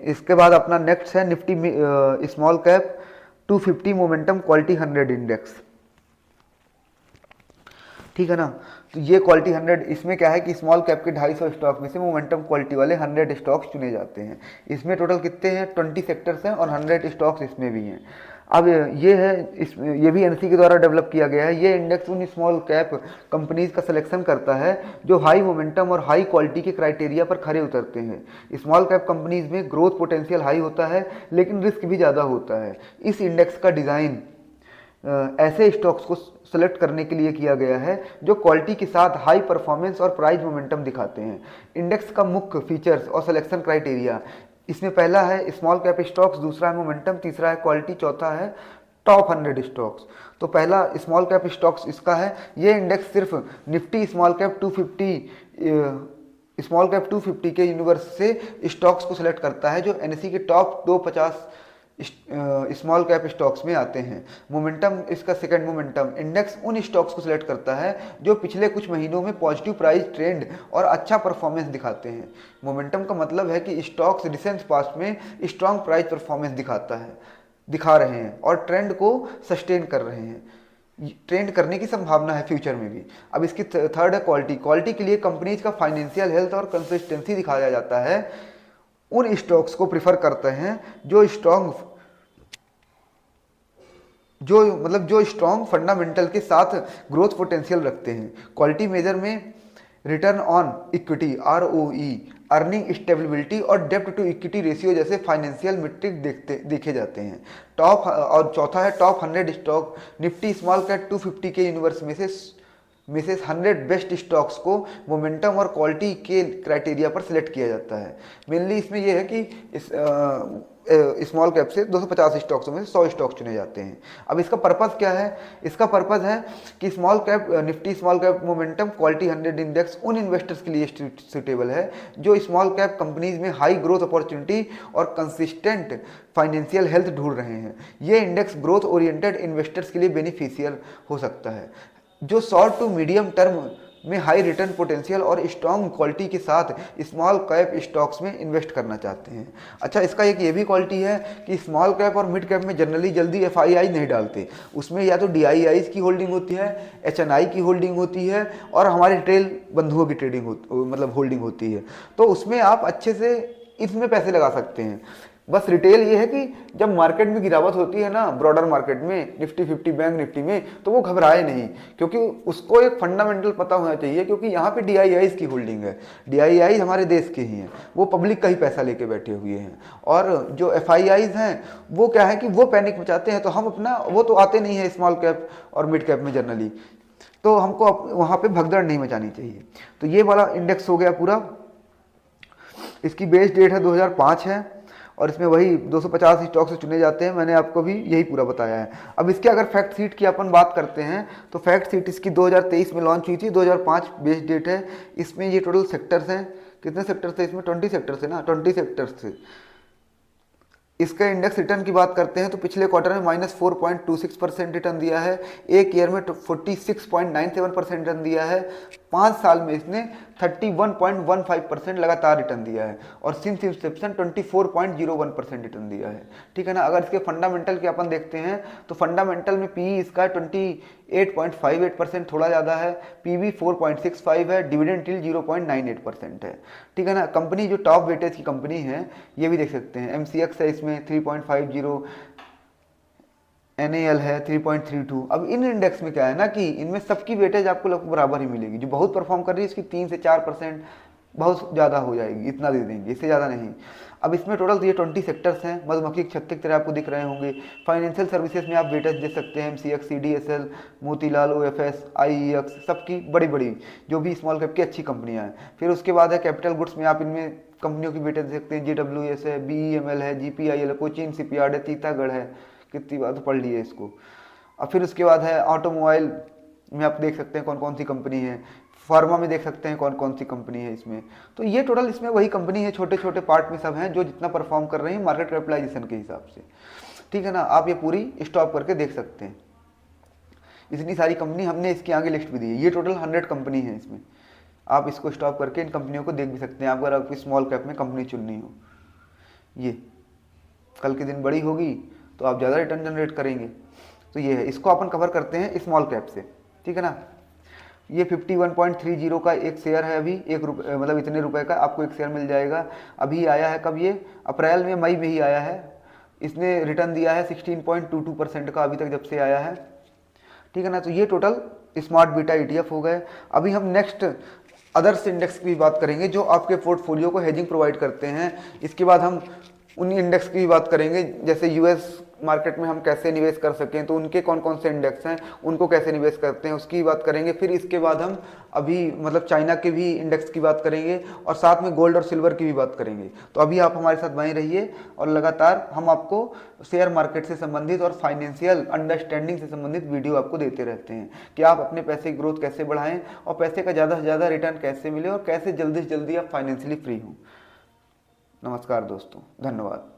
इसके बाद अपना नेक्स्ट है Nifty small cap 250 momentum quality 100 index. ठीक है ना। तो ये क्वालिटी 100, इसमें क्या है कि स्मॉल कैप के 250 स्टॉक में से मोमेंटम क्वालिटी वाले 100 स्टॉक्स चुने जाते हैं। इसमें टोटल कितने हैं, 20 सेक्टर्स हैं और 100 स्टॉक्स इसमें भी हैं। अब ये है ये भी एनएसई के द्वारा डेवलप किया गया है। ये इंडेक्स उन स्मॉल कैप कंपनीज का सिलेक्शन करता है जो हाई मोमेंटम और हाई क्वालिटी के क्राइटेरिया पर खरे उतरते हैं। स्मॉल कैप कंपनीज में ग्रोथ पोटेंशियल हाई होता है लेकिन रिस्क भी ज़्यादा होता है। इस इंडेक्स का डिज़ाइन ऐसे स्टॉक्स को सेलेक्ट करने के लिए किया गया है जो क्वालिटी के साथ हाई परफॉर्मेंस और प्राइस मोमेंटम दिखाते हैं। इंडेक्स का मुख्य फीचर्स और सिलेक्शन क्राइटेरिया, इसमें पहला है स्मॉल कैप स्टॉक्स, दूसरा है मोमेंटम, तीसरा है क्वालिटी, चौथा है टॉप 100 स्टॉक्स। तो पहला स्मॉल कैप स्टॉक्स इसका है। ये इंडेक्स सिर्फ निफ्टी स्मॉल कैप 250 के यूनिवर्स से स्टॉक्स को सिलेक्ट करता है जो एनएसई के टॉप 250 स्मॉल कैप स्टॉक्स में आते हैं। मोमेंटम इसका सेकंड मोमेंटम इंडेक्स उन स्टॉक्स को सिलेक्ट करता है जो पिछले कुछ महीनों में पॉजिटिव प्राइस ट्रेंड और अच्छा परफॉर्मेंस दिखाते हैं। मोमेंटम का मतलब है कि स्टॉक्स रिसेंट पास्ट में स्ट्रॉन्ग प्राइस परफॉर्मेंस दिखा रहे हैं और ट्रेंड को सस्टेन कर रहे हैं, ट्रेंड करने की संभावना है फ्यूचर में भी। अब इसकी थर्ड है क्वालिटी। क्वालिटी के लिए कंपनीज का फाइनेंशियल हेल्थ और कंसिस्टेंसी दिखाया जाता है। उन स्टॉक्स को प्रिफर करते हैं जो स्ट्रॉन्ग फंडामेंटल के साथ ग्रोथ पोटेंशियल रखते हैं। क्वालिटी मेजर में return on equity ROE, earning stability और डेब्ट टू इक्विटी रेशियो जैसे फाइनेंशियल मीट्रिक देखे जाते हैं। और चौथा है top 100 stock. Nifty small cap 250 के यूनिवर्स में से 100 बेस्ट स्टॉक्स को मोमेंटम और क्वालिटी के क्राइटेरिया पर सिलेक्ट किया जाता है। मेनली इसमें यह है कि इस स्मॉल कैप से 250 स्टॉक्सों में से 100 स्टॉक्स चुने जाते हैं। अब इसका पर्पस क्या है, इसका पर्पस है कि Nifty small cap momentum quality 100 index उन इन्वेस्टर्स के लिए सूटेबल है जो स्मॉल कैप कंपनीज में हाई ग्रोथ अपॉर्चुनिटी और कंसिस्टेंट फाइनेंशियल हेल्थ ढूंढ रहे हैं। ये इंडेक्स ग्रोथ ओरिएंटेड इन्वेस्टर्स के लिए बेनिफिशियल हो सकता है जो शॉर्ट टू मीडियम टर्म में हाई रिटर्न पोटेंशियल और स्ट्रॉन्ग क्वालिटी के साथ स्मॉल कैप स्टॉक्स में इन्वेस्ट करना चाहते हैं। अच्छा, इसका एक ये भी क्वालिटी है कि स्मॉल कैप और मिड कैप में जनरली जल्दी FII नहीं डालते। उसमें या तो DIIs की होल्डिंग होती है, HNI की होल्डिंग होती है और हमारे रिटेल बंधुओं की होल्डिंग होती है। तो उसमें आप अच्छे से इसमें पैसे लगा सकते हैं। बस रिटेल ये है कि जब मार्केट में गिरावट होती है ना, ब्रॉडर मार्केट में निफ्टी 50 बैंक निफ्टी में, तो वो घबराए नहीं क्योंकि उसको एक फंडामेंटल पता होना चाहिए क्योंकि यहाँ पे DIIs की होल्डिंग है। DIIs हमारे देश के ही हैं, वो पब्लिक का ही पैसा लेके बैठे हुए हैं। और जो FIIs हैं वो क्या है कि वो पैनिक मचाते हैं, तो हम वो तो आते नहीं है स्मॉल कैप और मिड कैप में जनरली, तो हमको वहाँ पर भगदड़ नहीं मचानी चाहिए। तो ये वाला इंडेक्स हो गया पूरा। इसकी बेस डेट है 2005 है और इसमें वही 250 स्टॉक से चुने जाते हैं। मैंने आपको भी यही पूरा बताया है। अब इसके अगर फैक्ट सीट की अपन बात करते हैं तो फैक्ट सीट इसकी 2023 में लॉन्च हुई थी, 2005 बेस डेट है। इसमें ये टोटल सेक्टर्स हैं, कितने सेक्टर्स थे इसमें, 20 सेक्टर्स थे ना, 20 सेक्टर्स थे। इसका इंडेक्स रिटर्न की बात करते हैं तो पिछले क्वार्टर में -4.26% रिटर्न दिया है, एक ईयर में 46.97% रिटर्न दिया है, 5 साल में इसने 31.15% लगातार रिटर्न दिया है और सिंस इंसेप्शन 24.01% रिटर्न दिया है। ठीक है ना। अगर इसके फंडामेंटल के अपन देखते हैं तो फंडामेंटल में PE इसका 28.58%, थोड़ा ज़्यादा है, PB 4.65 है, डिविडेंड यील्ड 0.98% है। ठीक है ना। कंपनी जो टॉप वेटेज की कंपनी है ये भी देख सकते हैं। MCX है इसमें 3.50, NAL है 3.32। अब इन इंडेक्स में क्या है ना कि इनमें सबकी वेटेज आपको लगभग बराबर ही मिलेगी। जो बहुत परफॉर्म कर रही है इसकी 3 से 4% बहुत ज़्यादा हो जाएगी, इतना दे देंगे, इससे ज़्यादा नहीं। अब इसमें टोटल ये 20 सेक्टर्स हैं, मधुमक्खी की छत्ते की तरह आपको दिख रहे होंगे। फाइनेंशियल सर्विसेज में आप वेटेज दे सकते हैं, MCX, CDSL, Motilal, OFS, IEX, सबकी बड़ी जो भी स्मॉल कैप की अच्छी कंपनियां हैं। फिर उसके बाद है कैपिटल गुड्स में आप इनमें कंपनियों की वेटेज दे सकते हैं, JWS है, BEML है, GPIL है, कोचीन शिपयार्ड है, तीतागढ़ है, कितनी बार तो पढ़ ली है इसको। अब फिर उसके बाद है ऑटोमोबाइल में आप देख सकते हैं कौन कौन सी कंपनी है, फार्मा में देख सकते हैं कौन कौन सी कंपनी है इसमें। तो ये टोटल इसमें वही कंपनी है, छोटे छोटे पार्ट में सब हैं जो जितना परफॉर्म कर रहे हैं मार्केट कैपिटलाइजेशन के हिसाब से। ठीक है ना। आप ये पूरी स्टॉप करके देख सकते हैं, इतनी सारी कंपनी हमने इसके आगे लिस्ट भी दी है। ये टोटल 100 कंपनी है इसमें, आप इसको स्टॉप करके इन कंपनियों को देख भी सकते हैं आप अगर आपकी स्मॉल कैप में कंपनी चुननी हो। ये कल के दिन बड़ी होगी तो आप ज़्यादा रिटर्न जनरेट करेंगे। तो ये है, इसको अपन कवर करते हैं स्मॉल कैप से, ठीक है ना। ये 51.30 का एक शेयर है, अभी ₹1 मतलब इतने रुपए का आपको एक शेयर मिल जाएगा। अभी आया है कब, ये अप्रैल में, मई में ही आया है। इसने रिटर्न दिया है 16.22% का अभी तक जब से आया है, ठीक है ना। तो ये टोटल स्मार्ट बीटा ETF हो गए। अभी हम नेक्स्ट अदर्स इंडेक्स की बात करेंगे जो आपके पोर्टफोलियो को हेजिंग प्रोवाइड करते हैं। इसके बाद हम उन इंडेक्स की बात करेंगे, जैसे यूएस मार्केट में हम कैसे निवेश कर सकें, तो उनके कौन कौन से इंडेक्स हैं, उनको कैसे निवेश करते हैं, उसकी बात करेंगे। फिर इसके बाद हम अभी मतलब चाइना के भी इंडेक्स की बात करेंगे और साथ में गोल्ड और सिल्वर की भी बात करेंगे। तो अभी आप हमारे साथ बने रहिए और लगातार हम आपको शेयर मार्केट से संबंधित और फाइनेंशियल अंडरस्टैंडिंग से संबंधित वीडियो आपको देते रहते हैं कि आप अपने पैसे की ग्रोथ कैसे बढ़ाएं और पैसे का ज़्यादा से ज़्यादा रिटर्न कैसे मिले और कैसे जल्दी से जल्दी आप फाइनेंशियली फ्री हों। नमस्कार दोस्तों, धन्यवाद।